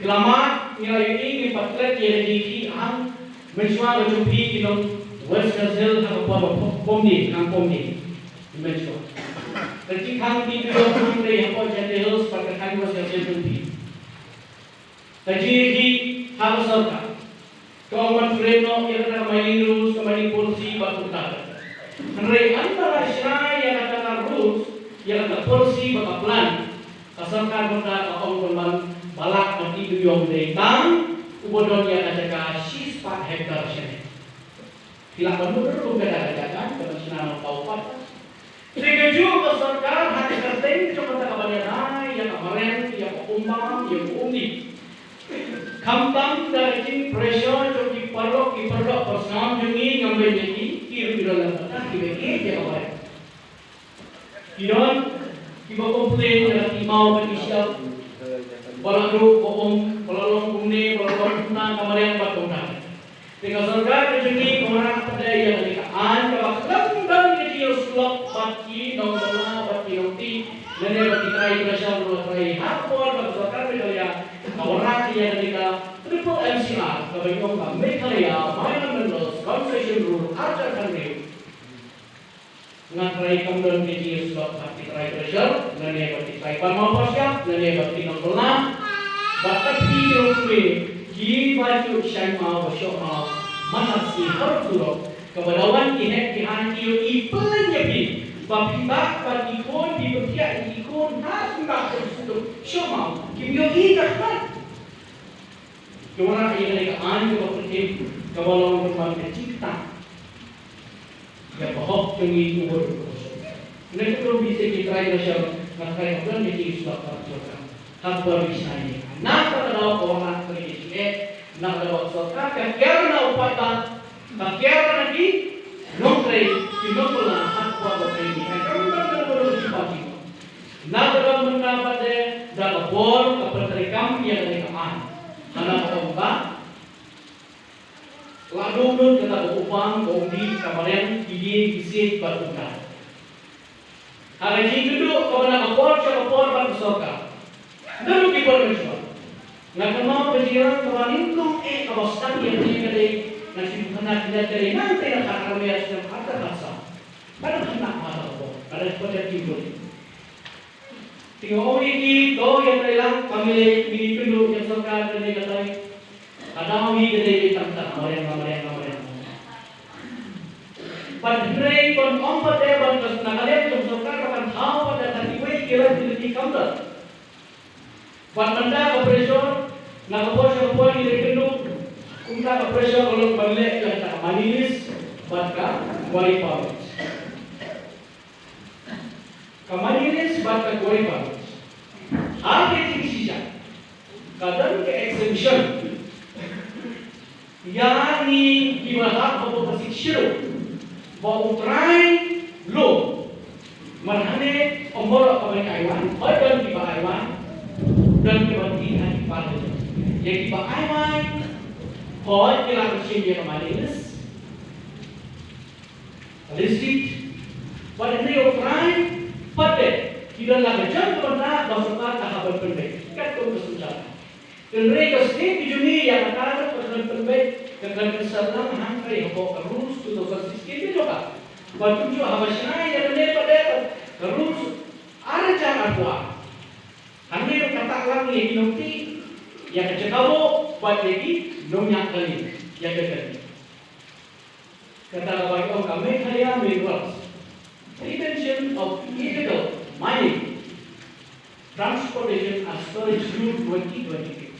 Kelamat nilai ini patlet yang di ang mensuah berjumpi kilom West Brazil hang pomdi mensuah. Jadi hang di dua puluh yang kau jadi hills pada kali West Brazil jumpi. Jadi di hal serta kau menfreno yang ada main rules kembali polisi batu tak. Henry antara Israel yang ada rules yang ada polisi batu plan. Asalkan benda kau berman balak nanti duyong datang ubodon yang ada ka 6 hektar sini. Tidak menurut keadaan kementerian Paupat. Sehingga juga serta hati kerting cuma tak kabarnya yang kemarin yang umpam yang undi. Kampang dari pressure cuci parok personal jungi ngambil jadi kiri dalam kata kiri dia kemarin. Kidon kiba komplain dari mau berisyak. Walau pelolong kumni, pelolong tunang kemarin batungkan. Tinggal surga kejungi orang pada yang dikaan kabaklam dan kecil sulap baki nonggola baki nongti nene baki trai pressure dua trai hapor baksurga mereka orang yang dika triple MCR kabanyong mereka mainan mendos concession rule ajar kanri ngan trai kemudian kecil sulap baki trai pressure nene baki trai pamapasya nene baki nonggola bakat hidup ki baju syama wasyama manasi harfuro kebadawan kinek kihan kiyo ipenyapi bapibak batikon di berpihak ikon hasmbak tersudut syama kiyo ikahman kemana ia mereka an kebakutim kebalong berman kecipta ya bahok cengi umur mereka perlu bisa kita rakyat masyarakat bukan menjadi suatu perjuangan hamba bisa ini nak terdapat orang terjadi nak terdapat suatu kerana upatan kerana lagi nongkrei kinongkola hamba berini kerana terdapat sifat nak terdapat mendapat dapat bor kepenterikan yang mereka anak orang lalu pun kita berupang kondi kemarin ide isi bertukar hari ini duduk kepada kapor bersoka dulu di Indonesia. Nak kenal berjiran kemarin kong kawasan yang dikali nasi bukan tidak dari nanti nak kami asal kata kasa. Pada hendak malah kok ada seperti itu. Tinggal ini do yang terhilang kami ini penduduk yang serka dari katai. Ada kami dari tentang kemarin. Padahal kon ompat ban kesnagalan yang serka akan tahu pada tadi kira di kamar. Buat benda operasi, nak operasi ini kendung, kumta operasi kalau balik yang tak manis, buat kuali pawis. Kamanis buat kuali pawis. Apa yang sisa? Kadang ke exemption, yang ni ibarat apa persiksir, bawa utrai lo, marhane umur apa yang aywan, dan tiba aywan. Dan kebantihan di palu. Jadi pakai kau kira mesin dia kemarin listik pada ni orang pada tidak lagi jam pernah basuhan tahapan pendek kat tu kesusahan. Dan mereka sendiri di dunia yang akan persen pendek dengan kesabaran hangkai hok terus tu bersiskin itu juga. Batu juga habisnya yang ni pada terus ada cara buat. Hanya yang kata lang yang nanti yang kecekamu buat lagi nomyak kali yang kekali. Kata bagi orang kami kaya minerals, prevention of illegal mining, transportation and storage rule 2023.